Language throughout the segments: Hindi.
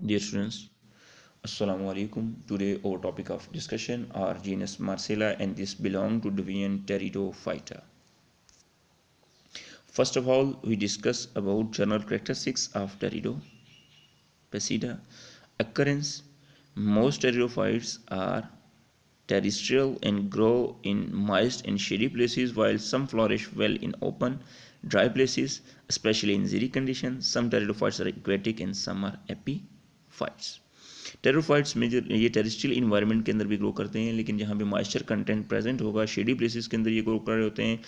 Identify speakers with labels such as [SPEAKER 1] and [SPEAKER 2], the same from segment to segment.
[SPEAKER 1] Dear students, Assalamu alaikum. Today our topic of discussion are genus Marcella and this belong to division Pteridophyta. First of all, we discuss about general characteristics of Pteridophyta. Occurrence: most pteridophytes are terrestrial and grow in moist and shady places, while some flourish well in open, dry places, especially in xeric conditions. Some pteridophytes are aquatic and some are epiphytes. टेरोफाइट्स में जो ये टेरेस्ट्रियल इन्वायरमेंट के अंदर भी ग्रो करते हैं, लेकिन जहाँ पे मॉइस्चर कंटेंट प्रेजेंट होगा, शेडी प्लेसेस के अंदर ये ग्रो कर रहे होते हैं।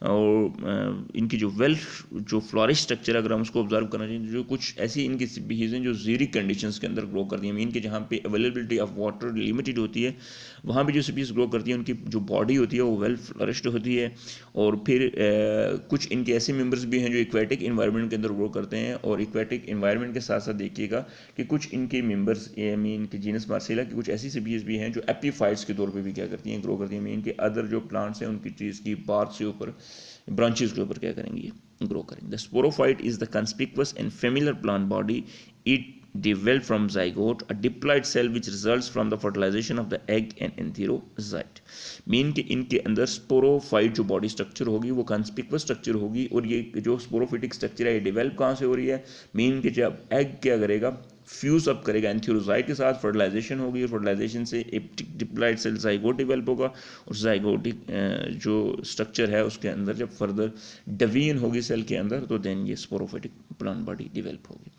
[SPEAKER 1] और इनकी जो फ्लोरिश स्ट्रक्चर अगर हम उसको ऑब्जर्व करना चाहिए, जो कुछ ऐसी इनकी स्पीशीज हैं जो ज़ीरिक कंडीशंस के अंदर ग्रो करती हैं, मीन के जहाँ पे अवेलेबिलिटी ऑफ वाटर लिमिटेड होती है, वहाँ पे जो स्पीशीज ग्रो करती हैं उनकी जो बॉडी होती है वो वेल फ्लोरिश्ड होती है। और फिर कुछ इनके ऐसे मेंबर्स भी हैं जो इक्वेटिक इन्वायरमेंट के अंदर ग्रो करते हैं। और इक्वेटिक इन्वायरमेंट के साथ साथ देखिएगा कि कुछ इनके मेंबर्स मीन के जीनस मार्सेला की कुछ ऐसी स्पीशीज भी हैं जो एपीफाइट्स के तौर पे भी क्या करती हैं, ग्रो करती हैं। मीन के अदर जो प्लांट्स हैं उनकी ट्रीज की बार्क के ऊपर, ब्रांचेस के ऊपर क्या करेंगे, ग्रो करेंगे। The sporophyte is the conspicuous and familiar plant body. It developed from zygote, a diploid cell which results from the fertilization of the egg and entherocyte. Mean के इनके अंदर स्पोरोफाइट जो बॉडी स्ट्रक्चर होगी वो कंस्पिकुअस स्ट्रक्चर होगी। और ये जो स्पोरोफिटिक स्ट्रक्चर है ये डेवलप कहाँ से हो रही है, मीन के जब एग क्या करेगा, फ्यूज अप करेगा एंथेरोसाइट के साथ, फर्टिलाइजेशन होगी और फर्टिलाइजेशन से एक डिप्लॉइड सेल जाइगोट डेवलप होगा। और जाइगोटिक जो स्ट्रक्चर है उसके अंदर जब फर्दर डिवीजन होगी सेल के अंदर, तो देन ये स्पोरोफिटिक प्लांट बॉडी डेवलप होगी।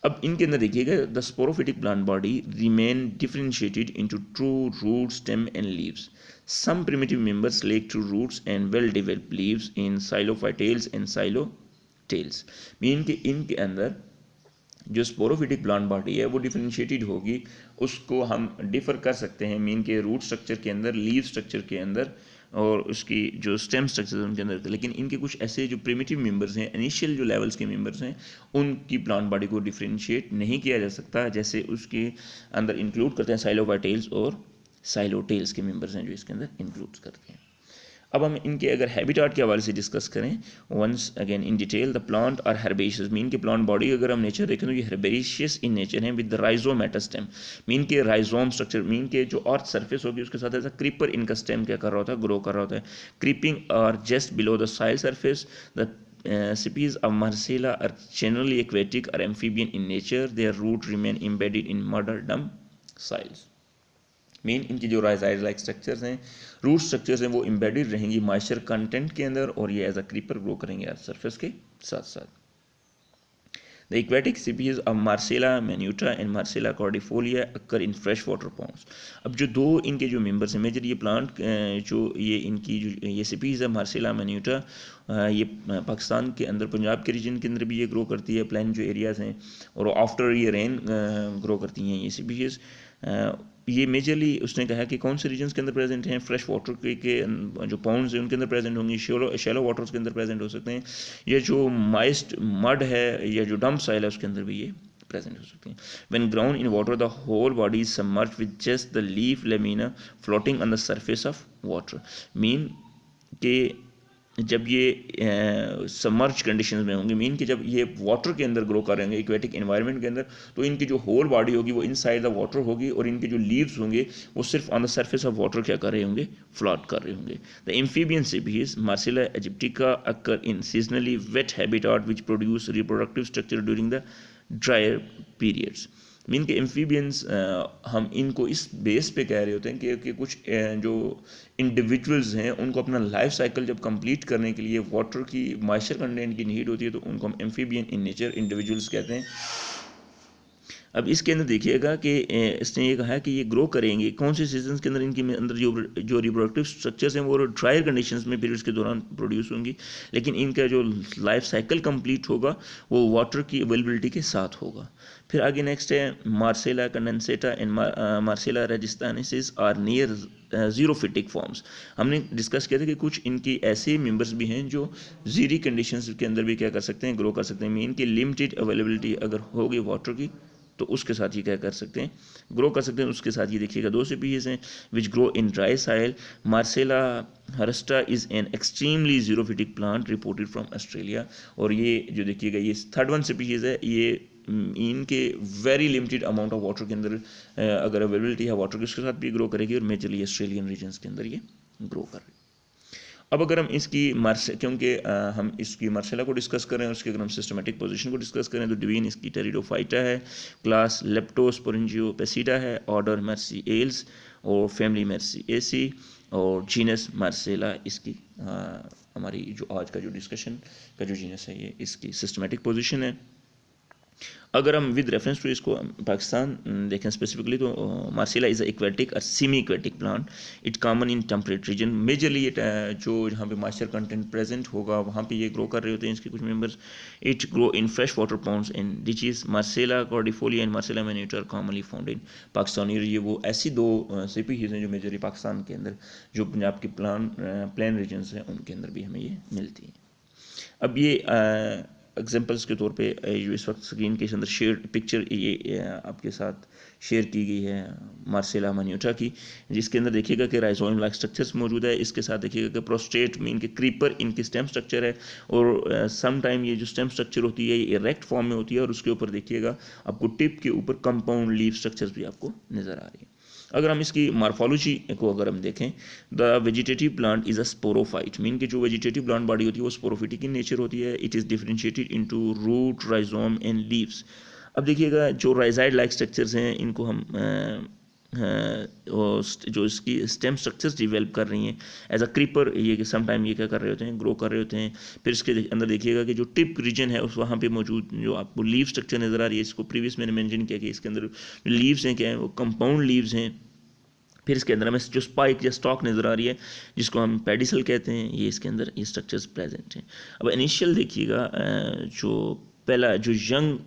[SPEAKER 1] अब इनके अंदर देखिएगा, the sporophytic plant body remain differentiated into true root, stem and leaves. Some primitive members lack true roots and well-developed leaves in xylophytales and xylotales. Mean के इनके अंदर जो स्पोरोफिटिक प्लांट बॉडी है वो डिफरेंशिएटेड होगी, उसको हम डिफर कर सकते हैं मीन के रूट स्ट्रक्चर के अंदर, लीव स्ट्रक्चर के अंदर और उसकी जो स्टेम स्ट्रक्चर उनके अंदर। लेकिन इनके कुछ ऐसे जो प्रिमिटिव मेंबर्स हैं, इनिशियल जो लेवल्स के मेंबर्स हैं, उनकी प्लांट बॉडी को डिफरेंशिएट नहीं किया जा सकता, जैसे उसके अंदर इंक्लूड करते हैं साइलोफाइटेल्स और साइलोटेल्स के मेंबर्स हैं जो इसके अंदर इंक्लूड करते हैं। अब हम इनके अगर हैबिटाट के हवाले से डिस्कस करें, once again in detail, the plant are herbaceous. Mean के प्लांट बॉडी अगर हम नेचर देखें तो ये हर्बेशियस इन नेचर है, विद द राइजोमेटास्टेम। मीन के राइजोम स्ट्रक्चर, मीन के जो अर्थ सरफेस होगी उसके साथ ऐसा क्रीपर इनका स्टेम क्या कर रहा होता है, ग्रो कर रहा होता है। क्रीपिंग और just below the soil surface. The species of Marcella are generally aquatic or amphibian in nature. Their root remain embedded in mud or damp soils. Main इनकी जो राइजाइड लाइक स्ट्रक्चर्स हैं, रूट स्ट्रक्चर्स हैं, वो एम्बेडेड रहेंगी मॉइस्चर कंटेंट के अंदर और ये एज अ क्रीपर ग्रो करेंगे अर्थ सरफेस के साथ साथ। The aquatic species of Marcella minuta and Marcella cordifolia occur in freshwater ponds. अब जो दो इनके जो मेंबर्स हैं मेजर, ये प्लांट जो ये इनकी जो ये स्पीसीज है Marcella minuta, ये पाकिस्तान के अंदर पंजाब के रीजन के अंदर भी ये ग्रो करती है, प्लेन जो एरियाज़ हैं, और आफ्टर ये रेन ग्रो करती हैं ये स्पीशीज़। ये मेजरली उसने कहा कि कौन से रीजन्स के अंदर प्रेजेंट हैं, फ्रेश वाटर के जो पॉन्ड्स हैं उनके अंदर प्रेजेंट होंगी, शैलो वाटर्स के अंदर प्रेजेंट हो सकते हैं, ये जो माइस्ट मड है या जो डम्प साइल है उसके अंदर भी ये प्रेजेंट हो सकती हैं। When grown in water the whole body is submerged with just the leaf lamina floating on the surface of water. Mean के जब ये सबमर्ज कंडीशंस में होंगे, मीन कि जब ये वाटर के अंदर ग्रो करेंगे इक्वेटिक एनवायरनमेंट के अंदर, तो इनकी जो होल बॉडी होगी वो इनसाइड द वाटर होगी और इनके जो लीव्स होंगे वो सिर्फ on the surface of water क्या कर रहे होंगे, फ्लोट कर रहे होंगे। The amphibian species Marcella aegyptica occur in seasonally wet habitat which produce reproductive structure during the drier periods. Mean के एम्फीबियंस हम इनको इस बेस पे कह रहे होते हैं कि कुछ जो इंडिविजुअल्स हैं उनको अपना लाइफ साइकिल जब कंप्लीट करने के लिए वाटर की मॉइस्चर कंटेंट की नीड होती है, तो उनको हम एम्फीबियन इन नेचर इंडिविजुअल्स कहते हैं। अब इसके अंदर देखिएगा कि इसने ये कहा है कि ये ग्रो करेंगे कौन से सीजन्स के अंदर, इनके अंदर जो रिप्रोडक्टिव स्ट्रक्चर्स हैं वो ड्रायर कंडीशंस में पीरियड्स के दौरान प्रोड्यूस होंगी, लेकिन इनका जो लाइफ साइकिल कंप्लीट होगा वो वाटर की अवेलेबिलिटी के साथ होगा। फिर आगे नेक्स्ट है Marcella condensata and Marcella registaniensis are near xerophytic forms. हमने डिस्कस किया था कि कुछ इनकी ऐसे मेंबर्स भी हैं जो जीरी कंडीशंस के अंदर भी क्या कर सकते हैं, ग्रो कर सकते हैं। मीन की लिमिटेड अवेलेबिलिटी अगर होगी वाटर की तो उसके साथ ही क्या कर सकते हैं, ग्रो कर सकते हैं। उसके साथ ये देखिएगा दो स्पीशीज हैं which grow in dry soil. Marcella hirsuta is an extremely xerophytic plant reported from Australia. और ये जो देखिएगा ये थर्ड वन स्पीशीज है, ये इनके very limited amount of water के अंदर अगर अवेलेबिलिटी है वाटर की उसके साथ भी ग्रो करेगी और मेजरली ऑस्ट्रेलियन रीजन्स के अंदर ये ग्रो कर रही है। अब अगर हम इसकी क्योंकि हम इसकी मार्सेला को डिस्कस करें और उसकी अगर हम सिस्टमेटिक पोजीशन को डिस्कस करें तो डिवीजन इसकी टेरिडोफाइटा है, क्लास लेप्टोस्पोरेंजियोपेसिडा है, ऑर्डर मार्सिएल्स और फैमिली मार्सिएसी और जीनस मार्सेला इसकी हमारी जो आज का जो डिस्कशन का जो जीनस है ये इसकी सिस्टमेटिक पोजीशन है। अगर हम विद रेफरेंस टू इसको पाकिस्तान देखें स्पेसिफिकली तो मार्सेला इज़ एक्वेटिक और semi aquatic plant, it common in temperate region, majorly it जो जहाँ पे मॉइस्चर कंटेंट प्रेजेंट होगा वहाँ पे ये ग्रो कर रहे होते हैं इसके कुछ members. It grow in fresh water ponds and ditches. Marsilea cordifolia and Marsilea minuta commonly found in Pakistan. ये वो ऐसी दो स्पीशीज हैं जो मेजरली पाकिस्तान के अंदर जो पंजाब के प्लेन रीजन्स हैं उनके अंदर भी हमें ये मिलती है। अब ये एग्जांपल्स के तौर पे जो इस वक्त स्क्रीन के अंदर शेयर पिक्चर ये आपके साथ शेयर की गई है मार्सेला मैन्यूटा की, जिसके अंदर देखिएगा कि राइजोम लाइक स्ट्रक्चर्स मौजूद है। इसके साथ देखिएगा कि प्रोस्टेट में इनके क्रीपर इनकी स्टेम स्ट्रक्चर है और सम टाइम ये जो स्टेम स्ट्रक्चर होती है ये इरेक्ट फॉर्म में होती है और उसके ऊपर देखिएगा आपको टिप के ऊपर कंपाउंड लीव स्ट्रक्चर्स भी आपको नज़र आ रही है। अगर हम इसकी मार्फोलॉजी को अगर हम देखें, the vegetative plant is a sporophyte, mean कि जो वेजिटेटिव प्लांट बॉडी होती है वो स्पोरोफिटिक इन नेचर होती है। It is differentiated into root, rhizome and leaves. अब देखिएगा जो राइजाइड लाइक स्ट्रक्चर्स हैं इनको हम जो इसकी स्टेम स्ट्रक्चर्स डिवेल्प कर रही हैं एज अ क्रीपर, ये सम टाइम ये क्या कर रहे होते हैं, ग्रो कर रहे होते हैं। फिर इसके अंदर देखिएगा कि जो टिप रीजन है उस वहाँ पे मौजूद जो आपको लीव स्ट्रक्चर नज़र आ रही है, इसको प्रीवियस मैंने मेंशन किया कि इसके अंदर लीव्स हैं क्या है वो कंपाउंड लीव्स हैं। फिर इसके अंदर हमें जो स्पाइक या स्टॉक नज़र आ रही है जिसको हम पेडिसल कहते हैं, ये इसके अंदर ये स्ट्रक्चर्स प्रेजेंट हैं। अब इनिशियल देखिएगा जो पहला जो यंग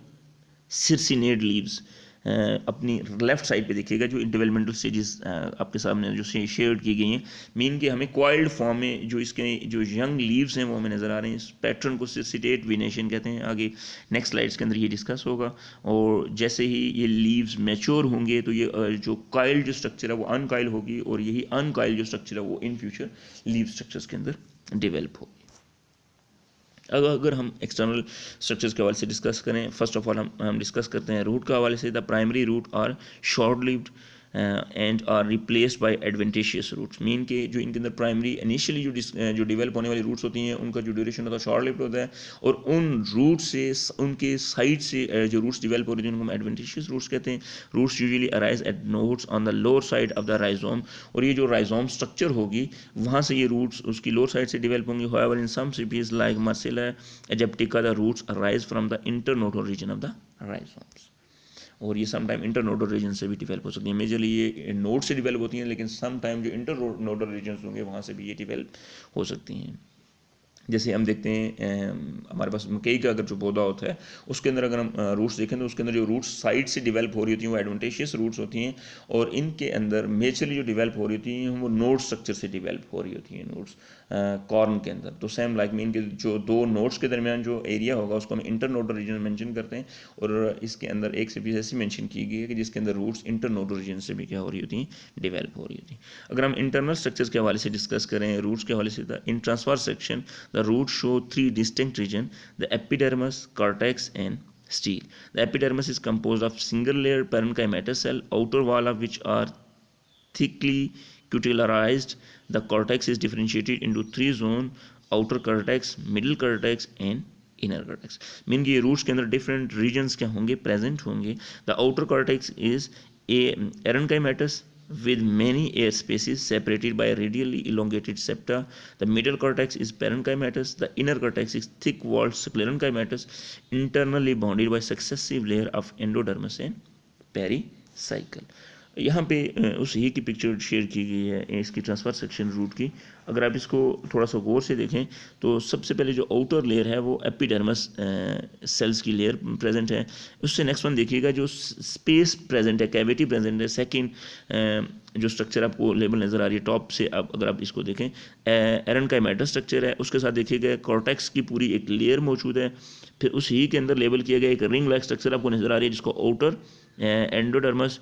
[SPEAKER 1] सिरसिनेड लीव्स अपनी लेफ्ट साइड पे देखिएगा जो डेवलपमेंटल स्टेजेस आपके सामने जो शेयर की गई हैं, मीन के हमें कॉइल्ड फॉर्म में जो इसके जो यंग लीव्स हैं वो हमें नज़र आ रहे हैं। इस पैटर्न को सिरसिटेट वेनेशन कहते हैं। आगे नेक्स्ट स्लाइड्स के अंदर ये डिस्कस होगा। और जैसे ही ये लीव्स मैच्योर होंगे तो ये जो कॉइल्ड जो स्ट्रक्चर है वो अनकॉइल होगी और यही अनकॉइल्ड जो स्ट्रक्चर है वो इन फ्यूचर लीव स्ट्रक्चर्स के अंदर डेवलप होगी। अगर हम एक्सटर्नल स्ट्रक्चर्स के हवाले से डिस्कस करें, फर्स्ट ऑफ ऑल हम डिस्कस करते हैं रूट के हवाले से। The primary root are short lived and are replaced by adventitious roots, mean के जो इनके अंदर प्राइमरी इनिशियली जो डेवलप होने वाली रूट्स होती हैं उनका जो ड्यूरेशन होता है शॉर्ट लिव्ड होता है और उन रूट से उनके साइड से जो रूट्स डेवलप हो रही हैं उनको हम एडवेंटेशियस रूट्स कहते हैं। Roots usually arise at nodes on the lower side of the rhizome, और ये जो राइजोम स्ट्रक्चर होगी वहाँ से ये रूट्स उसकी लोअर साइड से डेवलप होंगी। However in some species like Marsilea aegyptiaca the roots arise from the internodal region of the rhizomes, और ये सम टाइम इंटरनोडल रीजन से भी डेवलप हो सकती है। मेजरली ये नोड से डेवलप होती हैं लेकिन सम टाइम जो इंटरनोडल रीजन होंगे वहाँ से भी ये डेवलप हो सकती हैं। जैसे हम देखते हैं हमारे पास मकई का अगर जो पौधा होता है उसके अंदर अगर हम रूट्स देखें तो उसके अंदर जो रूट्स साइड से डेवलप हो रही होती हैं वो एडवेंटेशियस रूट्स होती हैं, और इनके अंदर मेजरली जो डेवलप हो रही होती हैं वो नोड स्ट्रक्चर से डेवलप हो रही होती हैं नोड्स कॉर्न के अंदर। तो सेम लाइक मीन के जो दो नोड्स के दरमियान जो एरिया होगा उसको हम इंटरनोडल रीजन मेंशन करते हैं, और इसके अंदर एक स्पीशीज ऐसी मेंशन की गई है कि जिसके अंदर रूट्स इंटरनोडल रीजन से भी क्या हो रही होती हैं, डेवलप हो रही होती हैं। अगर हम इंटरनल स्ट्रक्चर्स के हवाले से डिस्कस करें रूट्स के हवाले से, in transfer section the root show three distinct regions: the epidermis, cortex, and stele. The epidermis is composed of single-layer parenchymatous cell, outer wall of which are thickly cutillarized. The cortex is differentiated into three zones: outer cortex, middle cortex, and inner cortex. Mean कि ये रूट्स के अंदर डिफरेंट रीजन्स क्या होंगे, प्रेजेंट होंगे। The outer cortex is a parenchymatous with many air spaces separated by radially elongated septa. The middle cortex is parenchymatous. The inner cortex is thick-walled sclerenchymatous, internally bounded by successive layer of endodermis and pericycle. यहाँ पे उस ही की पिक्चर शेयर की गई है इसकी ट्रांसफर सेक्शन रूट की। अगर आप इसको थोड़ा सा गौर से देखें तो सबसे पहले जो आउटर लेयर है वो एपिडर्मस सेल्स की लेयर प्रेजेंट है। उससे नेक्स्ट वन देखिएगा जो स्पेस प्रेजेंट है, कैविटी प्रेजेंट है। सेकंड जो स्ट्रक्चर आपको लेबल नज़र आ रही है टॉप से, आप अगर आप इसको देखें एरेनकाइमेटस स्ट्रक्चर है, उसके साथ देखिएगा कॉर्टेक्स की पूरी एक लेयर मौजूद है। फिर उस ही के अंदर लेबल किया गया एक रिंग लाइक स्ट्रक्चर आपको नज़र आ रही है जिसको आउटर एंडोडर्मस,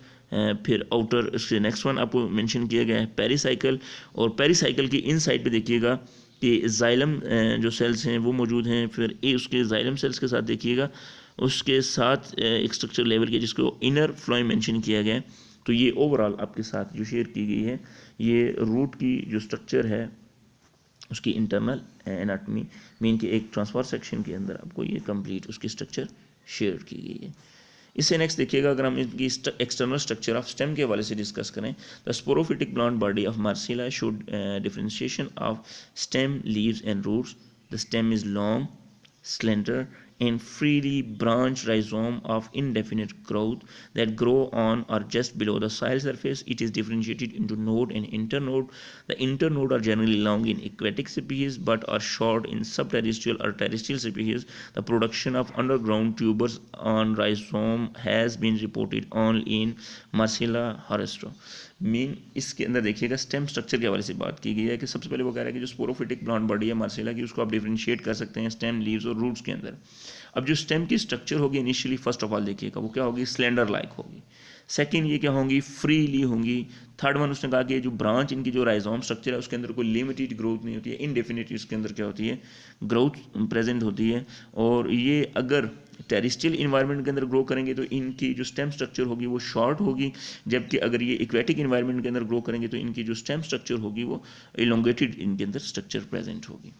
[SPEAKER 1] फिर आउटर उसके नेक्स्ट वन आपको मेंशन किया गया है पेरिसाइकिल, और पेरिसाइकिल की इन साइड पे देखिएगा कि जाइलम जो सेल्स हैं वो मौजूद हैं। फिर उसके जाइलम सेल्स के साथ देखिएगा उसके साथ एक स्ट्रक्चर लेवल के जिसको इनर फ्लोएम मेंशन किया गया है। तो ये ओवरऑल आपके साथ जो शेयर की गई है ये रूट की जो स्ट्रक्चर है उसकी इंटरनल एनाटॉमी मीन के एक ट्रांसफर सेक्शन के अंदर आपको ये कंप्लीट उसकी स्ट्रक्चर शेयर की गई है। इससे नेक्स्ट देखिएगा, अगर हम इनकी एक्सटर्नल स्ट्रक्चर ऑफ स्टेम के हवाले से डिस्कस करें, the sporophytic plant body of Marsilea showed differentiation of stem, leaves and roots. The stem is long, slender, and freely branched rhizome of indefinite growth that grow on or just below the soil surface. It is differentiated into node and internode. The internode are generally long in aquatic species but are short in subterrestrial or terrestrial species. The production of underground tubers on rhizome has been reported only in Marcella horestro. Mean इसके अंदर देखिएगा स्टेम स्ट्रक्चर के हवाले से बात की गई है कि सबसे पहले वो कह रहा है कि जो स्पोरोफिटिक प्लांट बॉडी है मार्सेला की उसको आप डिफरेंशिएट कर सकते हैं स्टेम, लीव्स और रूट्स के अंदर। अब जो स्टेम की स्ट्रक्चर होगी इनिशियली फर्स्ट ऑफ ऑल देखिएगा वो क्या होगी, स्लेंडर लाइक होगी। सेकंड ये क्या होंगी, फ्रीली होंगी। थर्ड वन उसने कहा कि जो ब्रांच इनकी जो राइजोम स्ट्रक्चर है उसके अंदर कोई लिमिटेड ग्रोथ नहीं होती है, इनडेफिनिट इसके अंदर क्या होती है, ग्रोथ प्रेजेंट होती है। और ये अगर टेरिस्ट्रियल इन्वायरमेंट के अंदर ग्रो करेंगे तो इनकी जो स्टेम स्ट्रक्चर होगी वो शॉर्ट होगी, जबकि अगर ये इक्वेटिक इन्वायरमेंट के अंदर ग्रो करेंगे तो इनकी जो स्टेम स्ट्रक्चर होगी वो इलोंगेटेड इनके अंदर स्ट्रक्चर प्रेजेंट होगी।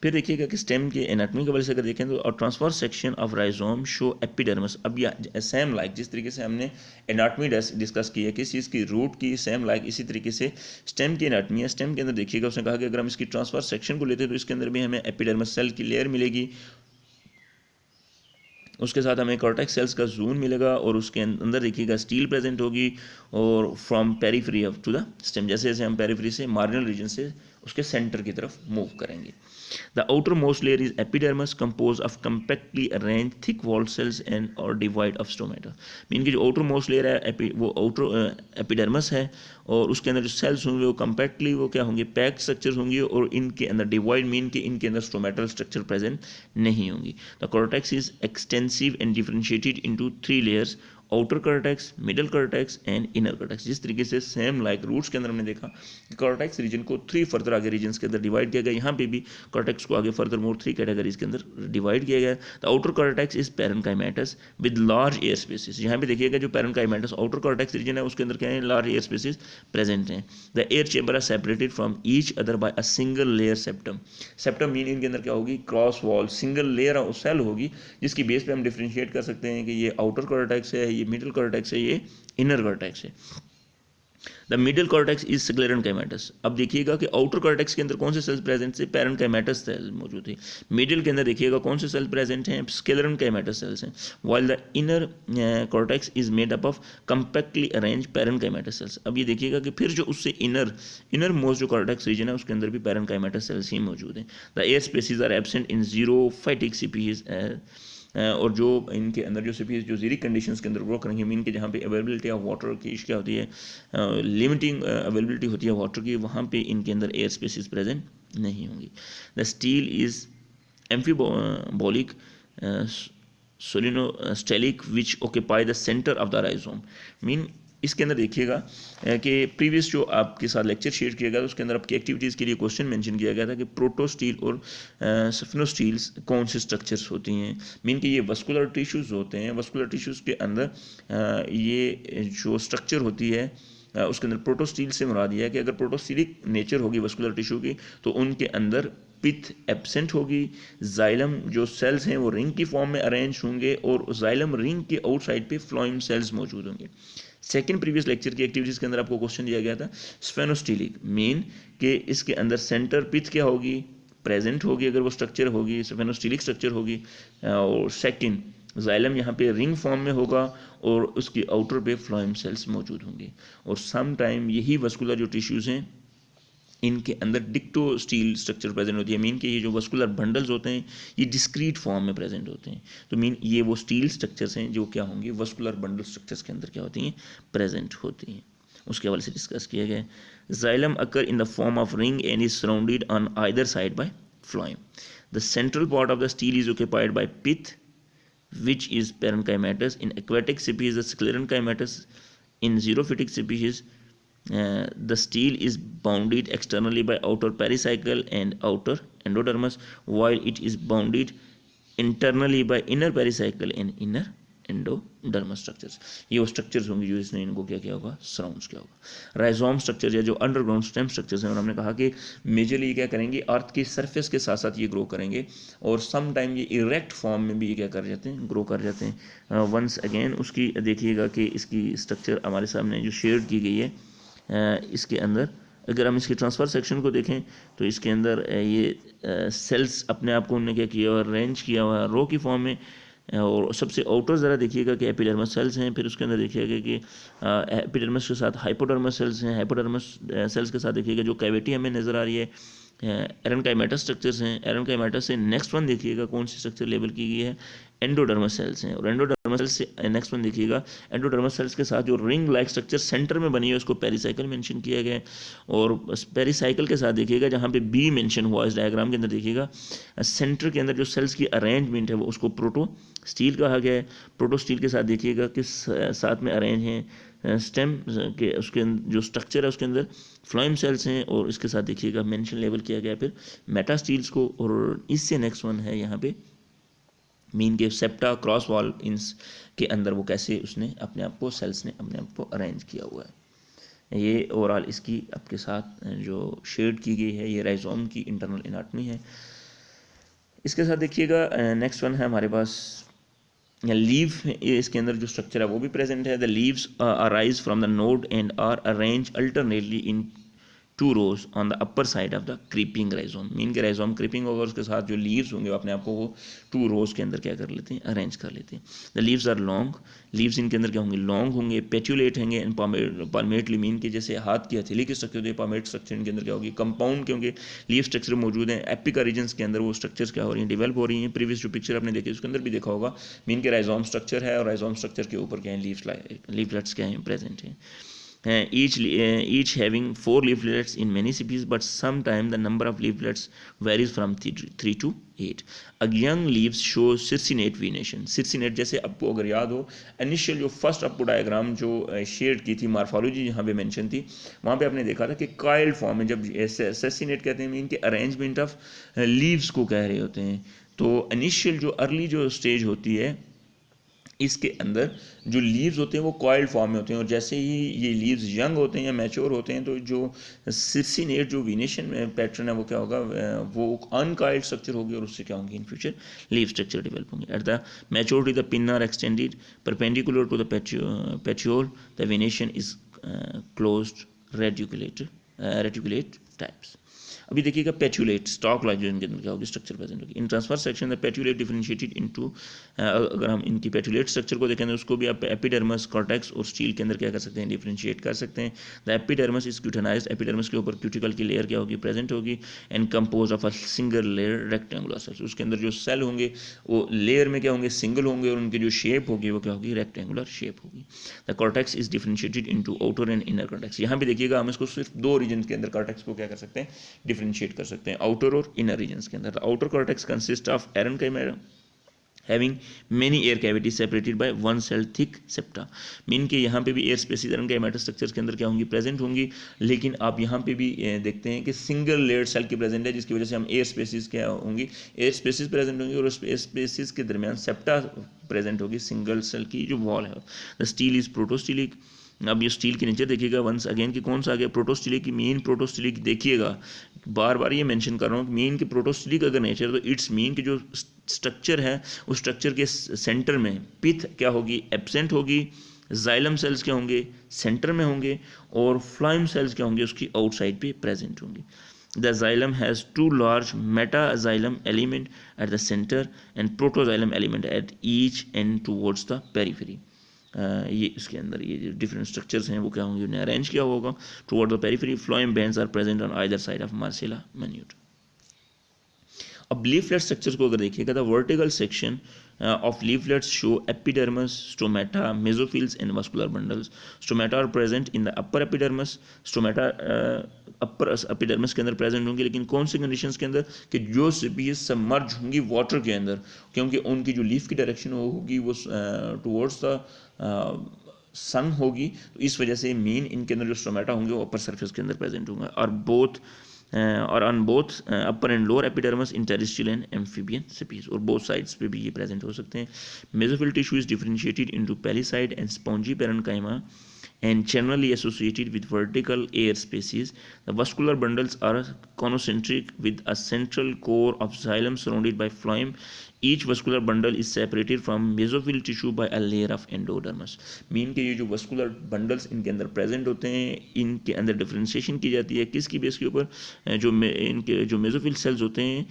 [SPEAKER 1] फिर देखिएगा कि स्टेम के एनाटॉमी के वजह से अगर देखें तो transfer section of rhizome show epidermis. अब या सेम लाइक जिस तरीके से हमने एनाटॉमी डिस्कस की है किस चीज़ की, रूट की, सेम लाइक इसी तरीके से स्टेम की एनाटॉमी है। स्टेम के अंदर देखिएगा उसने कहा कि अगर हम इसकी ट्रांसफर सेक्शन को लेते हैं तो इसके अंदर भी हमें एपिडर्मिस सेल की लेयर मिलेगी, उसके साथ हमें कॉर्टेक्स सेल्स का जोन मिलेगा और उसके अंदर देखिएगा स्टील प्रेजेंट होगी और from periphery of to the stem, जैसे जैसे हम पेरीफ्री से मार्जिनल रीजन से उसके सेंटर की तरफ मूव करेंगे। The outermost layer is epidermis composed of compactly arranged thick walled cells and or devoid of stomata। Mean की जो outermost layer है वो outer epidermis है और उसके अंदर जो सेल्स होंगे वो compactly वो क्या होंगे, पैक्ड स्ट्रक्चर्स होंगी और इनके अंदर डिवाइड मीन के इनके अंदर स्टोमेटल स्ट्रक्चर प्रेजेंट नहीं होंगी। The cortex is extensive and differentiated into 3 layers, outer cortex, middle cortex and inner cortex. जिस तरीके से सेम लाइक रूट्स के अंदर हमने देखा कि कॉर्टेक्स रीजन को 3 फर्दर आगे रीजन्स के अंदर डिवाइड किया गया, यहाँ पे भी कॉर्टेक्स को आगे फर्दर मोर 3 कैटेगरीज के अंदर डिवाइड किया गया। The outer cortex is parenchymatous with large air spaces. यहाँ पे देखिएगा जो पैरेन्काइमेटस आउटर कॉर्टेक्स रीजन है उसके अंदर क्या है, लार्ज एयर स्पेसिस प्रेजेंट हैं। The air chamber are separated from each other by a single layer septum. Septum mean इनके अंदर क्या होगी, cross wall single layer cell होगी जिसकी बेस पे हम डिफरेंशिएट कर सकते हैं कि ये आउटर कॉर्टेक्स है, ये मिडल कॉर्टेक्स है, ये इनर कॉर्टेक्स है। The middle cortex is sclerenchymatous. अब देखिएगा कि आउटर कॉर्टेक्स के अंदर कौन से सेल्स प्रेजेंट थे, पैरेन्काइमेटस सेल मौजूद है। मिडल के अंदर देखिएगा कौन से सेल प्रेजेंट हैं, स्क्लेरेनकाइमेटस सेल्स हैं। While the inner cortex is made up of compactly arrange parenchymatous cells. अब ये देखिएगा कि फिर जो उससे इनर मोस्ट जो कॉर्टेक्स रीजन है उसके अंदर भी पैरेन्काइमेटस सेल्स ही मौजूद हैं। The air spaces are absent in xerophytic species और जो इनके अंदर जो स्पीशीज जो जीरिक कंडीशंस के अंदर ग्रो करेंगे मीन के जहाँ पे अवेलेबिलिटी ऑफ वाटर की क्या होती है, लिमिटिंग अवेलेबिलिटी होती है वाटर की, वहाँ पे इनके अंदर एयर स्पेसिस प्रेजेंट नहीं होंगी। The stele is amphiphloic solenostelic which occupy the centre of the rhizome. Mean इसके अंदर देखिएगा कि प्रीवियस जो आपके साथ लेक्चर शेयर किया गया था उसके अंदर आपकी एक्टिविटीज़ के लिए क्वेश्चन मेंशन किया गया था कि प्रोटोस्टील और सफिनोस्टील्स कौन से स्ट्रक्चर्स होती हैं। मीन कि ये वस्कुलर टिश्यूज़ होते हैं, वस्कुलर टिश्यूज़ के अंदर ये जो स्ट्रक्चर होती है उसके अंदर प्रोटोस्टील से मुराद ये है कि अगर प्रोटोस्टीलिक नेचर होगी वस्कुलर टिश्यू की तो उनके अंदर पिथ एब्सेंट होगी, जाइलम जो सेल्स हैं वो रिंग की फॉर्म में अरेंज होंगे और जाइलम रिंग के आउटसाइड पे फ्लोएम सेल्स मौजूद होंगे। सेकंड प्रीवियस लेक्चर की एक्टिविटीज़ के अंदर आपको क्वेश्चन दिया गया था स्फेनोस्टीलिक, मीन कि इसके अंदर सेंटर पिथ क्या होगी, प्रेजेंट होगी अगर वो स्ट्रक्चर होगी, स्फेनोस्टीलिक स्ट्रक्चर होगी। और सेकंड जाइलम यहाँ पे रिंग फॉर्म में होगा और उसकी आउटर पे फ्लोएम सेल्स मौजूद होंगे। और सम टाइम यही वस्कुलर जो टिश्यूज़ हैं इनके अंदर डिक्टो स्टील स्ट्रक्चर प्रेजेंट होती है। मीन के ये जो वस्कुलर बंडल्स होते हैं ये डिस्क्रीट फॉर्म में प्रेजेंट होते हैं। तो मीन ये वो स्टील स्ट्रक्चर्स हैं जो क्या होंगे, वस्कुलर बंडल स्ट्रक्चर्स के अंदर क्या होती हैं, प्रेजेंट होती हैं। उसके हवाले से डिस्कस किया गया। Xylem occur in the form of ring and is surrounded on either side by phloem. The central part of the stele is occupied by pith which is parenchymatous. In aquatic species, the sclerenchymatous. In xerophytic species, the stele is bounded externally by outer pericycle and outer endodermis, while it is bounded internally by inner pericycle and inner endodermis structures. ये वो स्ट्रक्चर्स होंगे जो इसने इनको क्या किया होगा, सराउंड्स किया होगा। राइजोम स्ट्रक्चर या जो अंडरग्राउंड स्टेम स्ट्रक्चर्स हैं, और हमने कहा कि मेजरली क्या करेंगे, अर्थ की सरफेस के साथ साथ ये ग्रो करेंगे, और सम टाइम ये इरेक्ट फॉर्म में भी ये क्या कर जाते हैं, ग्रो कर जाते हैं। वंस अगेन उसकी देखिएगा कि इसकी स्ट्रक्चर हमारे सामने जो शेड की गई है, इसके अंदर अगर हम इसके ट्रांसफ़र सेक्शन को देखें तो इसके अंदर ये सेल्स अपने आप को उन्होंने क्या किया हुआ, अरेंज किया हुआ रो की फॉर्म में। और सबसे आउटर ज़रा देखिएगा कि एपिडर्मस सेल्स हैं, फिर उसके अंदर देखिएगा कि एपिडर्मस के साथ हाइपोडर्मस सेल्स हैं, हाइपोडर्मस सेल्स के साथ देखिएगा जो कैविटी हमें नज़र आ रही है, एरनकाइमेटस स्ट्रक्चर्स हैं। एरनकाइमेटस से नेक्स्ट वन देखिएगा कौन सी स्ट्रक्चर लेबल की गई है, एंडोडर्मस सेल्स हैं। और एंडोडर्मस सेल्स से नेक्स्ट वन देखिएगा, एंडोडर्मस सेल्स के साथ जो रिंग लाइक स्ट्रक्चर सेंटर में बनी है उसको पेरिसाइकिल मेंशन किया गया है। और पेरिसाइकिल के साथ देखिएगा जहाँ पे बी मेंशन हुआ इस डायग्राम के अंदर देखिएगा, सेंटर के अंदर जो सेल्स की अरेंजमेंट है वो उसको प्रोटो स्टील कहा गया है। प्रोटो स्टील के साथ देखिएगा कि साथ में अरेंज हैं स्टेम के, उसके जो स्ट्रक्चर है उसके अंदर फ्लोएम सेल्स हैं, और इसके साथ देखिएगा मेंशन लेवल किया गया फिर मेटा स्टील्स को। और इससे नेक्स्ट वन है यहाँ पे मीन के सेप्टा क्रॉस वॉल इंस के अंदर वो कैसे उसने अपने आप को, सेल्स ने अपने आप को अरेंज किया हुआ है। ये ओवरऑल इसकी आपके साथ जो शेड की गई है ये राइजोम की इंटरनल एनाटॉमी है। इसके साथ देखिएगा नेक्स्ट वन है हमारे पास लीव, इसके अंदर जो स्ट्रक्चर है वो भी प्रेजेंट है। The leaves arise from the node and are arrange alternately in 2 rows on the upper side of the creeping rhizome. Mean के राइजोम क्रीपिंग होगा, उसके साथ जो लीव्स होंगे अपने आप को वो 2 rows के अंदर क्या कर लेते हैं, अरेंज कर लेते हैं। The leaves are long, leaves इनके अंदर क्या होंगे, लॉन्ग होंगे। पेट्यूलेट होंगे एंड पाल्मेटली, मीन के जैसे हाथ की हथेली की स्ट्रक्चर होती है, पाल्मेट स्ट्रक्चर इनके अंदर क्या होगी, कंपाउंड के होंगे। लीव स्ट्रक्चर मौजूद हैं एपिका रीजन्स के अंदर, वो स्ट्रक्चर्स क्या हो रही हैं, डेवलप हो रही हैं। प्रीवियस जो पिक्चर आपने देखी उसके अंदर भी देखा होगा, मीन के राइजोम स्ट्रक्चर है और राइजोम स्ट्रक्चर के ऊपर क्या है, लीवलेट्स क्या हैं, प्रेजेंट हैं। Each having 4 leaflets in many species, but sometimes the number of leaflets varies from 3 to 8. Young leaves show circinate venation. Circinate जैसे आपको अगर याद हो इनिशियल जो फर्स्ट आपको डायग्राम जो शेड की थी, मार्फोलॉजी जहाँ पे मेंशन थी, वहाँ पे आपने देखा था कि काइल्ड फॉर्म में जब सर्सिनेट कहते हैं मीन के अरेंजमेंट ऑफ लीव्स को कह रहे होते हैं। तो इनिशियल जो अर्ली जो स्टेज होती है इसके अंदर जो लीव्स होते हैं वो कॉइल्ड फॉर्म में होते हैं, और जैसे ही ये लीव्स यंग होते हैं या मैच्योर होते हैं तो जो सिर्सिनेट जो विनेशन पैटर्न है वो क्या होगा, वो अनकॉइल्ड स्ट्रक्चर होगी, और उससे क्या होंगे in future leave structure develop होंगे। At the maturity the pinnae are extended perpendicular to the petiole, the venation is closed reticulate types. अभी देखिएगा पेट्यूलेट स्टॉक लाइक जो इनके अंदर क्या होगी, स्ट्रक्चर प्रेजेंट होगी। In transfer section the petiolate differentiated into, अगर हम इनकी पेट्यूलेट स्ट्रक्चर को देखें तो उसको भी आप एपिडर्मस, कॉर्टेक्स और स्टील के अंदर क्या कर सकते हैं, डिफरेंशिएट कर सकते हैं। The epidermis is cutinized, epidermis के ऊपर क्यूटिकल की लेयर क्या होगी, प्रेजेंट होगी, and compose of a single layer rectangular cells. उसके अंदर जो सेल होंगे वो लेयर में क्या होंगे, सिंगल होंगे, और उनकी जो शेप होगी वो क्या होगी, रेक्टेंगुलर शेप होगी। The cortex is differentiated into outer and inner cortex. यहाँ भी देखिएगा हम इसको सिर्फ 2 रीजन के अंदर कॉर्टेक्स को क्या कर सकते हैं, डिफरेंशिएट कर सकते हैं, आउटर और इनर रीजन्स के अंदर। Outer cortex consist of aerenchyma having many air cavities separated by one cell thick septa। Mean के यहाँ पे भी एयर स्पेसिस एरनकाइमेटा स्ट्रक्चर्स के अंदर क्या होंगी, प्रेजेंट होंगी, लेकिन आप यहाँ पे भी देखते हैं कि सिंगल लेयर्ड सेल की प्रेजेंट है, जिसकी वजह से हम एयर स्पेसिस क्या होंगी, एयर स्पेसिस प्रेजेंट होंगी, और एयर स्पेसिस के दरमियान सेप्टा प्रेजेंट होगी, सिंगल सेल की जो वॉल है। The stele is protostelic. अब ये स्टील के नीचे देखिएगा वंस अगेन कि कौन सा आ गया, प्रोटोस्टिलिक की मेन प्रोटोस्टिलिक देखिएगा, बार बार ये मेंशन कर रहा हूँ, मेन के प्रोटोस्टिलिक अगर नेचर तो इट्स मीन की जो स्ट्रक्चर है उस स्ट्रक्चर के सेंटर में पिथ क्या होगी, एब्सेंट होगी, जाइलम सेल्स क्या होंगे, सेंटर में होंगे, और फ्लोएम सेल्स क्या होंगे, उसकी आउटसाइड पे प्रेजेंट होंगी। The xylem has 2 large metaxylem element at the center and protoxylem element at each end towards the periphery। ये इसके अंदर ये जो डिफरेंट स्ट्रक्चर्स हैं वो क्या होंगे, उन्हें अरेंज किया होगा toward the periphery. Phloem bands are present on either side of Marsilea minuta. अब लीफलेट स्ट्रक्चर्स को अगर देखिएगा, the vertical section of leaflets show epidermis, stomata, mesophiles and vascular bundles। stomata are present in the upper epidermis। stomata upper epidermis के अंदर प्रेजेंट होंगी, लेकिन कौन सी कंडीशंस के अंदर, कि जो स्पीशीज सबमर्ज होंगी वाटर के अंदर, क्योंकि उनकी जो लीफ की डायरेक्शन होगी वो टुवर्ड्स द सन होगी, तो इस वजह से मीन इनके अंदर जो स्टोमेटा होंगे वो अपर सरफेस के अंदर प्रेजेंट होंगे। और बोथ और on both upper and lower epidermis in terrestrial and amphibian species, और बोथ साइड्स पे भी ये प्रेजेंट हो सकते हैं. Mesophyll tissue is differentiated into palisade and spongy parenchyma and generally associated with vertical air spaces. The vascular bundles are concentric with a central core of xylem surrounded by phloem. Each vascular bundle is separated from mesophyll tissue by a layer of endodermis. Mean के ये जो vascular bundles इनके अंदर present होते हैं, इनके अंदर differentiation की जाती है किसकी बेस के ऊपर, जो इनके जो mesophyll cells होते हैं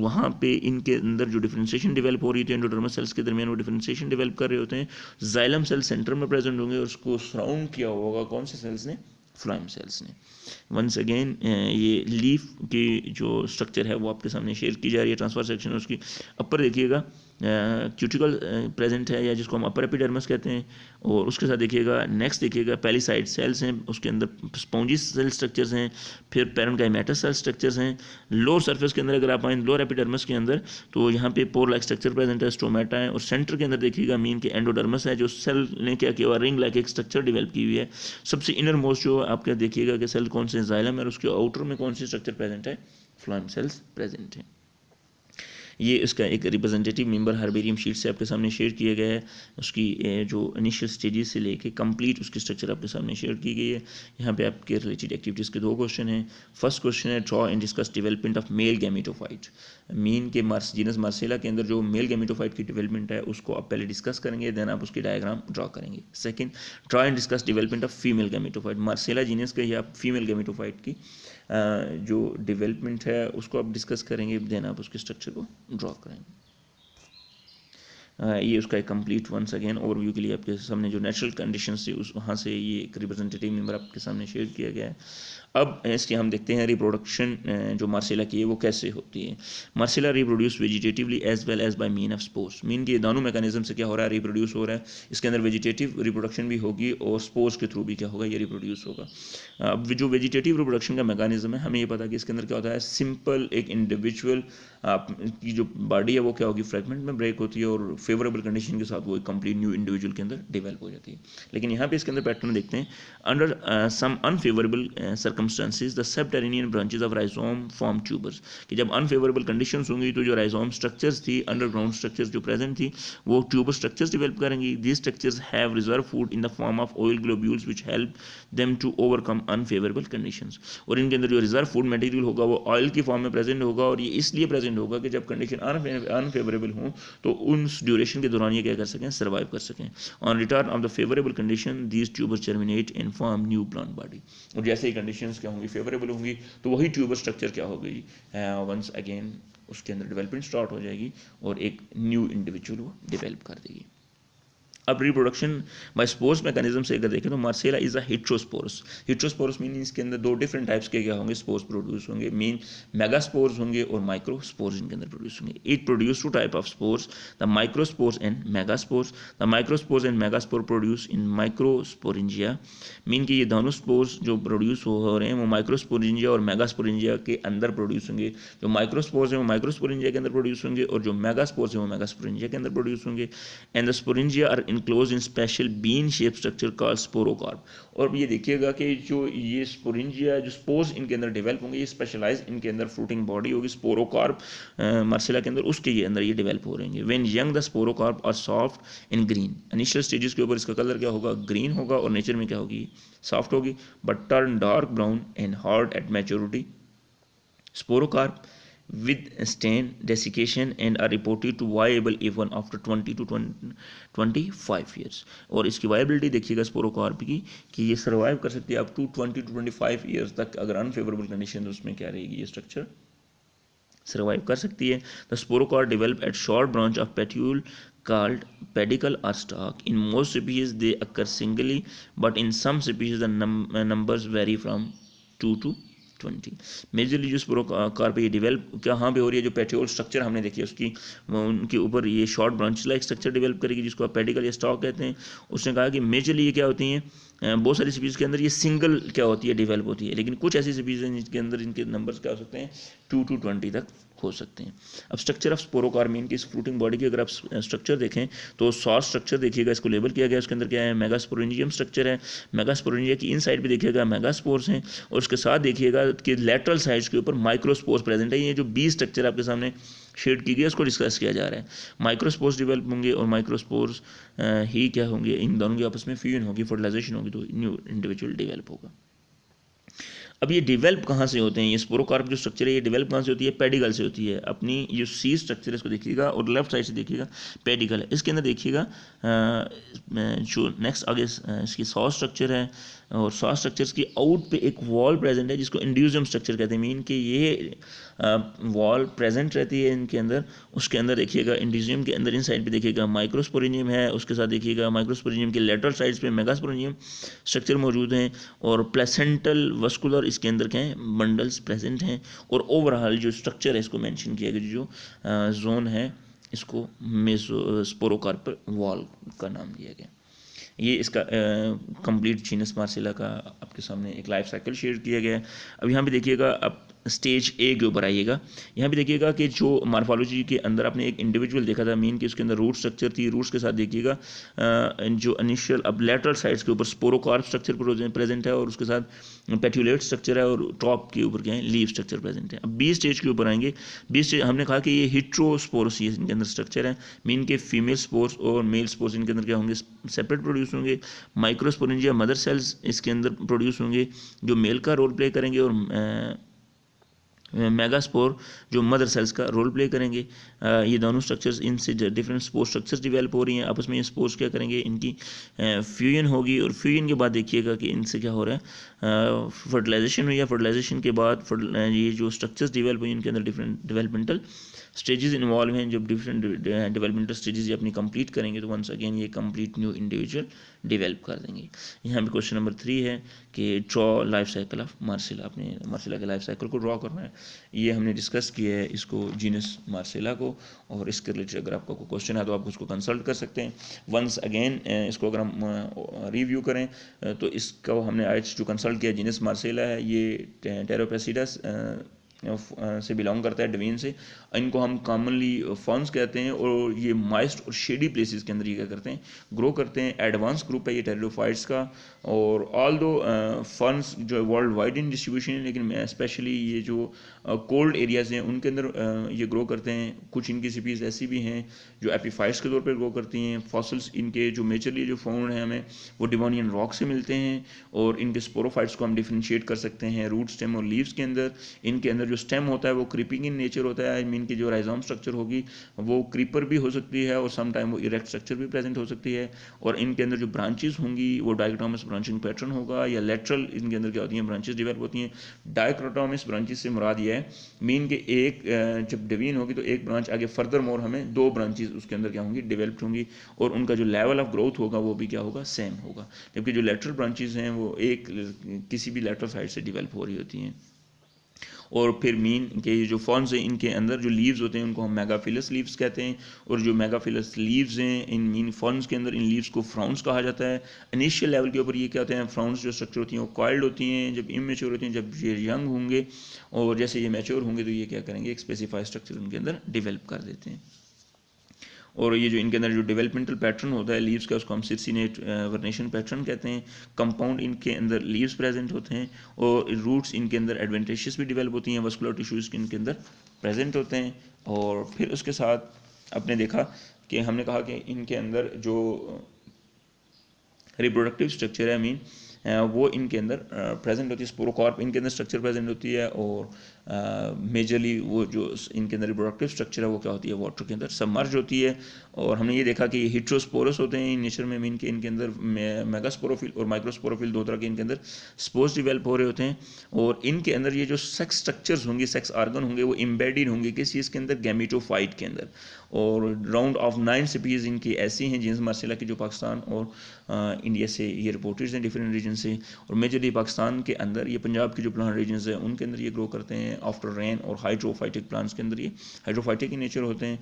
[SPEAKER 1] वहाँ पे इनके अंदर जो डिफरेंशिएशन डेवलप हो रही थी एंडोडर्मस सेल्स के दरमियान, वो डिफरेंशिएशन डेवलप कर रहे होते हैं. जाइलम सेल सेंटर में प्रेजेंट होंगे और उसको सराउंड किया होगा कौन से सेल्स ने, फ्लोएम सेल्स ने. वंस अगेन ये लीफ की जो स्ट्रक्चर है वो आपके सामने शेयर की जा रही है. ट्रांसफर सेक्शन उसकी अपर देखिएगा क्यूटिकल प्रेजेंट है या जिसको हम अपर एपिडर्मस कहते हैं, और उसके साथ देखिएगा नेक्स्ट देखिएगा पेलिसाइड सेल्स हैं, उसके अंदर स्पॉन्जी सेल स्ट्रक्चर्स हैं, फिर पैरेन्काइमेटस सेल स्ट्रक्चर्स हैं. लोअर सरफेस के अंदर अगर आप आएँ लोअर एपिडर्मस के अंदर तो यहाँ पे पोर लाइक स्ट्रक्चर प्रेजेंट है, स्टोमेटा है, और सेंटर के अंदर देखिएगा मीन के एंडोडर्मस है जो सेल ने क्या किया हुआ रिंग लाइक एक स्ट्रक्चर डेवलप की हुई है. सबसे इनर मोस्ट जो आपका देखिएगा कि सेल कौन से जाइलम है और उसके आउटर में कौन सी स्ट्रक्चर प्रेजेंट है, फ्लोएम सेल्स प्रेजेंट है. ये इसका एक रिप्रेजेंटेटिव मेंबर हर्बेरियम शीट से आपके सामने शेयर किया गया है. उसकी जो इनिशियल स्टेजेस से लेके कंप्लीट उसकी स्ट्रक्चर आपके सामने शेयर की गई है. यहाँ पे आपके रिलेटेड एक्टिविटीज़ के 2 क्वेश्चन हैं. फर्स्ट क्वेश्चन है draw and discuss development of male gametophyte. Mean के जीनस मार्सेला के अंदर जो मेल गैमेटोफाइट की डेवलपमेंट है उसको आप पहले डिस्कस करेंगे, देन आप उसकी डायग्राम ड्रॉ करेंगे. Second draw and discuss development of female gametophyte. Marsilea genus के या फीमेल गैमेटोफाइट की जो डेवलपमेंट है उसको आप डिस्कस करेंगे, देन आप उसके स्ट्रक्चर को ड्रॉ करेंगे. ये उसका एक कंप्लीट वंस अगेन ओवरव्यू के लिए आपके सामने जो नेचुरल कंडीशंस थी उस वहाँ से ये एक रिप्रेजेंटेटिव मेंबर आपके सामने शेयर किया गया है. अब इसके हम देखते हैं रिप्रोडक्शन जो मार्सेला की है वो कैसे होती है. Marsilea reproduce vegetatively as well as by mean of spores. Mean के दोनों मैकेनिज्म से क्या हो रहा है, रिप्रोड्यूस हो रहा है. इसके अंदर वेजिटेटिव रिप्रोडक्शन भी होगी और स्पोर्स के थ्रू भी क्या होगा, ये रिप्रोड्यूस होगा. अब जो वेजिटेटिव रिप्रोडक्शन का मैकेनिज्म है हमें ये पता है कि इसके अंदर क्या होता है, सिंपल एक इंडिविजुअल की जो बॉडी है वो क्या होगी, फ्रेगमेंट में ब्रेक होती है और फेवरेबल कंडीशन के साथ वो एक कंप्लीट न्यू इंडिविजुअल के अंदर डेवलप हो जाती है. लेकिन यहाँ पे इसके अंदर पैटर्न देखते हैं. Under some unfavourable circumstances the subterranean branches of rhizome form tubers. कि जब अनफेवरेबल कंडीशंस होंगी तो जो राइजोम स्ट्रक्चर्स थी, अंडरग्राउंड स्ट्रक्चर्स जो प्रेजेंट थी वो ट्यूबर स्ट्रक्चर्स डेवलप करेंगी. these structures have reserve food in the form of oil globules which help them to overcome unfavorable conditions. और इनके अंदर जो रिजर्व फूड मटेरियल होगा वो ऑयल की फॉर्म में प्रेजेंट होगा, और ये इसलिए प्रेजेंट होगा कि जब कंडीशन अनफेवरेबल हो तो उस ड्यूरेशन के दौरान ये क्या कर सकें, सर्वाइव कर सकें. On return of the favourable condition these tubers germinate and form new plant body. और जैसे ही कंडीशंस क्या होंगी, फेवरेबल होंगी, तो वही ट्यूबर स्ट्रक्चर क्या होगी, वंस अगेन उसके अंदर डेवलपमेंट स्टार्ट हो जाएगी और एक न्यू इंडिविजुअल वो डेवलप कर देगी. अब रिप्रोडक्शन बाय स्पोर्स मैकेनिज्म से अगर देखें तो Marsilea is a heterosporous. Heterosporous mean इसके अंदर 2 डिफरेंट टाइप्स के क्या होंगे, स्पोर्स प्रोड्यूस होंगे. मीन मेगास्पोर्स होंगे और माइक्रोस्पोर्स इनके अंदर प्रोड्यूस होंगे. It produce 2 type of spores, the microspores and megaspores. The microspores and megaspore produce in microsporangia. Mean कि ये दोनों स्पोर्स जो प्रोड्यूस हो रहे हैं वो माइक्रोस्पोरेंजिया और मेगास्पोरेंजिया के अंदर प्रोड्यूस होंगे. जो माइक्रोस्पोर्स हैं वो माइक्रोस्पोरेंजिया के अंदर प्रोड्यूस होंगे और जो मेगास्पोर्स हैं वो मेगास्पोरेंजिया के अंदर प्रोड्यूस होंगे. And the sporangia are enclosed in special bean shaped structure called sporocarp. और ये देखिएगा कि जो ये स्पोरेंजिया जो स्पोर्स इनके अंदर डेवलप होंगे ये स्पेशलाइज इनके अंदर फ्रूटिंग बॉडी होगी स्पोरोकार्प मार्सेला के अंदर, उसके ये अंदर ये डेवलप हो रहेंगे. When young the sporocarp are soft and green. Initial stages के ऊपर इसका कलर क्या होगा, ग्रीन होगा, और नेचर में क्या होगी, सॉफ्ट होगी, but turn dark brown and hard at maturity. Sporocarp with stain desiccation and are reported to viable even after 20 to 25 years. और इसकी वायबिलिटी देखिएगा स्पोरोकार्प की कि ये सर्वाइव कर सकती है अप टू 20 to 25 ईयर्स तक. अगर अनफेवरेबल कंडीशन उसमें क्या रहेगी, ये स्ट्रक्चर सर्वाइव कर सकती है. The sporocarp develop at short branch of petiole called pedicle or stalk. In most species they occur singly, but in some species the numbers vary from 2 to 20. Majorly जो स्पोरोकार्प ये डेवलप कहाँ पे हो रही है, जो पेट्यूल स्ट्रक्चर हमने देखी है उसकी उनके ऊपर ये short branch like structure develop करेगी जिसको आप पेडिकल या स्टॉक कहते हैं. उसने कहा कि मेजरली ये क्या होती हैं, बहुत सारी स्पीसीज के अंदर ये सिंगल क्या होती है, डेवलप होती है. लेकिन कुछ ऐसी स्पीसीज हैं जिनके अंदर इनके नंबर्स क्या हो सकते हैं, 2 to 20 तक हो सकते हैं। अब स्ट्रक्चर ऑफ स्पोरोकार्मीन की इस फ्रूटिंग बॉडी की अगर आप स्ट्रक्चर देखें तो सॉस स्ट्रक्चर देखिएगा, इसको लेबल किया गया है, उसके अंदर क्या है, मेगास्पोरेंजियम स्ट्रक्चर है। मेगास्पोरेंजिया की इन साइड पे देखिएगा मेगास्पोर्स हैं, और उसके साथ देखिएगा कि लेटरल साइड्स के ऊपर माइक्रोस्पोर्स प्रेजेंट है। ये जो 20 स्ट्रक्चर आपके सामने शेड की गई है उसको डिस्कस किया जा रहा है। माइक्रोस्पोर्स डेवलप होंगे और माइक्रोस्पोर्स ही क्या होंगे, इन दोनों की आपस में फ्यूजन होगी, फर्टिलाइजेशन होगी, तो न्यू इंडिविजुअल डेवलप होगा। अब ये डेवलप कहाँ से होते हैं, ये स्पोरोकार्प जो स्ट्रक्चर है ये डेवलप कहाँ से होती है, पेडिकल से होती है। अपनी ये सी स्ट्रक्चर है इसको देखिएगा, और लेफ्ट साइड से देखिएगा पेडिकल है। इसके अंदर देखिएगा जो नेक्स्ट आगे इसकी सॉ स्ट्रक्चर है, और सॉ स्ट्रक्चर्स की आउट पे एक वॉल प्रेजेंट है जिसको इंड्यूजियम स्ट्रक्चर कहते हैं। मीन कि ये वॉल प्रेजेंट रहती है इनके अंदर। उसके अंदर देखिएगा इंड्यूजियम के अंदर इन साइड पे देखिएगा माइक्रोस्पोरेंजियम है, उसके साथ देखिएगा माइक्रोस्पोरेंजियम के लेटरल साइड्स पे मेगास्पोरेंजियम स्ट्रक्चर मौजूद हैं, और प्लेसेंटल वस्कुलर इसके अंदर क्या है, बंडल्स प्रेजेंट हैं। और ओवरऑल जो स्ट्रक्चर है इसको मेंशन किया गया, जो जोन है इसको मेसो स्पोरोकार्प वॉल का नाम दिया गया। ये इसका कंप्लीट जीनस मार्सेला का आपके सामने एक लाइफ साइकिल शेयर किया गया है। अब यहाँ पे देखिएगा, अब स्टेज ए के ऊपर आइएगा। यहाँ पे देखिएगा कि जो मार्फोलॉजी के अंदर आपने एक इंडिविजुअल देखा था, मीन कि उसके अंदर रूट स्ट्रक्चर थी, रूट्स के साथ देखिएगा जो इनिशियल अब लेटरल साइड्स के ऊपर स्पोरोकार्प स्ट्रक्चर प्रेजेंट है, और उसके साथ पेट्यूलेट स्ट्रक्चर है, और टॉप के ऊपर क्या है, लीव स्ट्रक्चर प्रेजेंट है। अब बी स्टेज के ऊपर आएंगे। बी स्टेज हमने कहा कि ये हिट्रोस्पोर्स इनके अंदर स्ट्रक्चर है, मीन के फीमेल स्पोर्स और मेल स्पोर्स इनके अंदर क्या होंगे, सेपरेट प्रोड्यूस होंगे। माइक्रोस्पोरेंजिया मदर सेल्स इसके अंदर प्रोड्यूस होंगे जो मेल का रोल प्ले करेंगे, और मेगास्पोर जो मदर सेल्स का रोल प्ले करेंगे। ये दोनों स्ट्रक्चर्स, इनसे डिफरेंट स्पोर स्ट्रक्चर्स डेवलप हो रही हैं आपस में। ये स्पोर्स क्या करेंगे, इनकी फ्यूजन होगी, और फ्यूजन के बाद देखिएगा कि इनसे क्या हो रहा है, फर्टिलाइजेशन हुई है। फर्टिलाइजेशन के बाद ये जो स्ट्रक्चर्स डेवलप हुई इनके अंदर डिफरेंट डेवलपमेंटल स्टेजेस इन्वॉल्व हैं। जब डिफरेंट डेवलपमेंटल स्टेजेस ये अपनी कंप्लीट करेंगे तो वंस अगेन ये कंप्लीट न्यू इंडिविजुअल डेवलप कर देंगे। यहाँ पे क्वेश्चन नंबर 3 है कि draw life cycle of Marcela. आपने मार्सेला के लाइफ साइकिल को ड्रॉ करना है। ये हमने डिस्कस किया है इसको जीनस मार्सेला को, और इसके रिलेटेड अगर आपका कोई क्वेश्चन है तो आप उसको कंसल्ट कर सकते हैं। वंस अगेन इसको अगर हम रिव्यू करें तो इसको हमने आज जो कंसल्ट किया जीनस मार्सेला है, ये टेरोपेसिडस से बिलोंग करता है, डवीन से। इनको हम कॉमनली फर्न्स कहते हैं, और ये मॉइस्ट और शेडी प्लेसेस के अंदर ये क्या करते हैं, ग्रो करते हैं। एडवांस ग्रुप है ये टेरिडोफाइट्स का, और ऑल दो फर्न्स जो वर्ल्ड वाइड इन डिस्ट्रीब्यूशन है, लेकिन स्पेशली ये जो कोल्ड एरियाज़ हैं उनके अंदर ये ग्रो करते हैं। कुछ इनकी स्पीसीज ऐसी भी हैं जो एपीफाइट्स के तौर पर ग्रो करती हैं। फॉसिल्स इनके जो मेजरली जो फाउंड हैं हमें वो डिवोनियन रॉक से मिलते हैं, और इनके स्पोरोफाइट्स को हम डिफ्रेंशिएट कर सकते हैं रूट, स्टेम और लीव्स के अंदर। इनके अंदर जो स्टेम होता है वो क्रीपिंग इन नेचर होता है, आई मीन की जो राइजोम स्ट्रक्चर होगी वो क्रीपर भी हो सकती है, और सम टाइम वो इरेक्ट स्ट्रक्चर भी प्रेजेंट हो सकती है। और इनके अंदर जो ब्रांचेस होंगी वो डायकोटोमस ब्रांचिंग पैटर्न होगा, या लेटरल इनके अंदर क्या होती हैं, ब्रांचेस डेवलप होती हैं। डायकोटोमस ब्रांचेस से मुराद ये है, मीन के एक जब डिवीन होगी तो एक ब्रांच आगे फर्दर मोर हमें 2 ब्रांचेस उसके अंदर क्या होंगी, डेवलप्ड होंगी, और उनका जो लेवल ऑफ ग्रोथ होगा वो भी क्या होगा, सेम होगा। जबकि जो लेटरल ब्रांचेस हैं वो एक किसी भी लेटरल साइड से डेवलप हो रही होती हैं। और फिर मीन के जो फॉर्म्स हैं इनके अंदर जो लीव्स होते हैं उनको हम मेगाफिलस लीव्स कहते हैं, और जो मेगाफिलस लीव्स हैं इन मीन फॉर्म्स के अंदर इन लीव्स को फ्राउंस कहा जाता है। इनिशियल लेवल के ऊपर ये क्या होते हैं, फ्राउंस जो स्ट्रक्चर होती हैं वो कॉइल्ड होती हैं जब इमेच्योर होती हैं, जब ये यंग होंगे, और जैसे ये मैच्योर होंगे तो ये क्या करेंगे, एक स्पेसिफाइड स्ट्रक्चर उनके अंदर डेवलप कर देते हैं। और ये जो इनके अंदर जो डेवलपमेंटल पैटर्न होता है लीव्स का उसको हम सिर्सिनेट वर्नेशन पैटर्न कहते हैं। कंपाउंड इनके अंदर लीव्स प्रेजेंट होते हैं, और रूट्स इनके अंदर एडवेंटेशियस भी डेवलप होती हैं, वस्कुलर टिश्यूज़ इनके अंदर प्रेजेंट होते हैं। और फिर उसके साथ आपने देखा कि हमने कहा कि इनके अंदर जो रिप्रोडक्टिव स्ट्रक्चर है मीन वो इनके अंदर प्रेजेंट होती है। स्पोरोकार्प इनके अंदर स्ट्रक्चर प्रेजेंट होती है, और मेजरली वो जो इनके अंदर रिप्रोडक्टिव स्ट्रक्चर है वो क्या होती है, वाटर के अंदर सबमर्ज होती है। और हमने ये देखा कि ये हिट्रोस्पोरस होते हैं नेचर में, मीन के इनके अंदर मेगास्पोरोफिल और माइक्रोस्पोरोफिल 2 तरह के इनके अंदर स्पोर्स डिवेल्प हो रहे होते हैं। और इनके अंदर ये जो सेक्स स्ट्रक्चर्स होंगे, सेक्स आर्गन होंगे, वो एम्बेडेड होंगे किस चीज़ के अंदर, गैमेटोफाइट के अंदर। और राउंड ऑफ 9 स्पीसीज इनकी ऐसी हैं जीनस मार्सेला की जो पाकिस्तान और इंडिया से ये रिपोर्टेड हैं डिफरेंट रीजन से। और मेजरली पाकिस्तान के अंदर ये पंजाब की जो प्लांट रीजन्स हैं उनके अंदर ये ग्रो करते हैं आफ्टर रेन, और हाइड्रोफाइटिक प्लांट्स के अंदर ये हाइड्रोफाइटिक in नेचर होते हैं।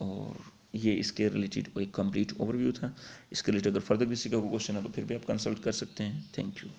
[SPEAKER 1] और ये इसके रिलेटेड एक कंप्लीट ओवरव्यू था। इसके रिलेटेड अगर फर्दर किसी का कोई क्वेश्चन है तो फिर भी आप कंसल्ट कर सकते हैं। Thank you.